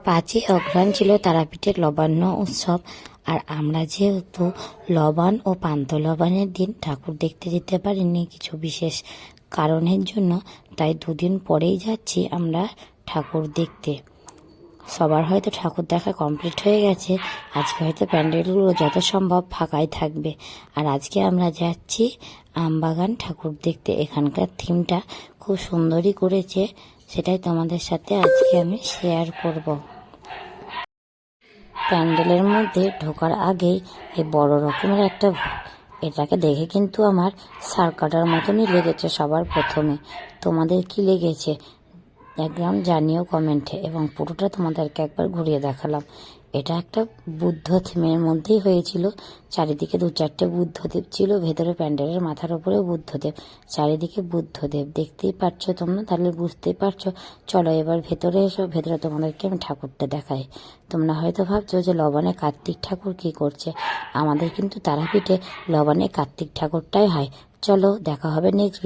৫ই অঘ্রাণ ছিল তারাপীঠের লবান্ন উৎসব। আর আমরা যেহেতু লবান ও পান্তা লবানের দিন ঠাকুর দেখতে যেতে পারিনি কিছু বিশেষ কারণের জন্য, তাই দুদিন পরেই যাচ্ছি আমরা ঠাকুর দেখতে। সবার হয়তো ঠাকুর দেখা কমপ্লিট হয়ে গেছে, আজকে হয়তো প্যান্ডেলগুলো যত সম্ভব ফাঁকাই থাকবে। আর আজকে আমরা যাচ্ছি আমবাগান ঠাকুর দেখতে। এখানকার থিমটা খুব সুন্দরই করেছে, সেটাই তোমাদের সাথে আজকে আমি শেয়ার করব। প্যান্ডেলের মধ্যে ঢোকার আগেই এই বড় রকমের একটা এটাকে দেখে কিন্তু আমার সার কাটার মতনই লেগেছে সবার প্রথমে। তোমাদের কি লেগেছে একদম জানিও কমেন্টে, এবং পুরোটা তোমাদেরকে একবার ঘুরিয়ে দেখালাম। এটা একটা বুদ্ধ থিমের মধ্যেই হয়েছিল। চারিদিকে 2-4টে বুদ্ধদেব ছিল, ভেতরে প্যান্ডেলের মাথার উপরে বুদ্ধদেব, চারিদিকে বুদ্ধদেব। দেখতেই পারছো তোমরা, তাহলে বুঝতেই পারছো। চলো এবার ভেতরে এসো, ভেতরে তোমাদেরকে আমি ঠাকুরটা দেখাই। তোমরা হয়তো ভাবছো যে লবণে কার্তিক ঠাকুর কি করছে, আমাদের কিন্তু তারাপীঠে লবণে কার্তিক ঠাকুরটাই হয়। চলো দেখা হবে নেক্সট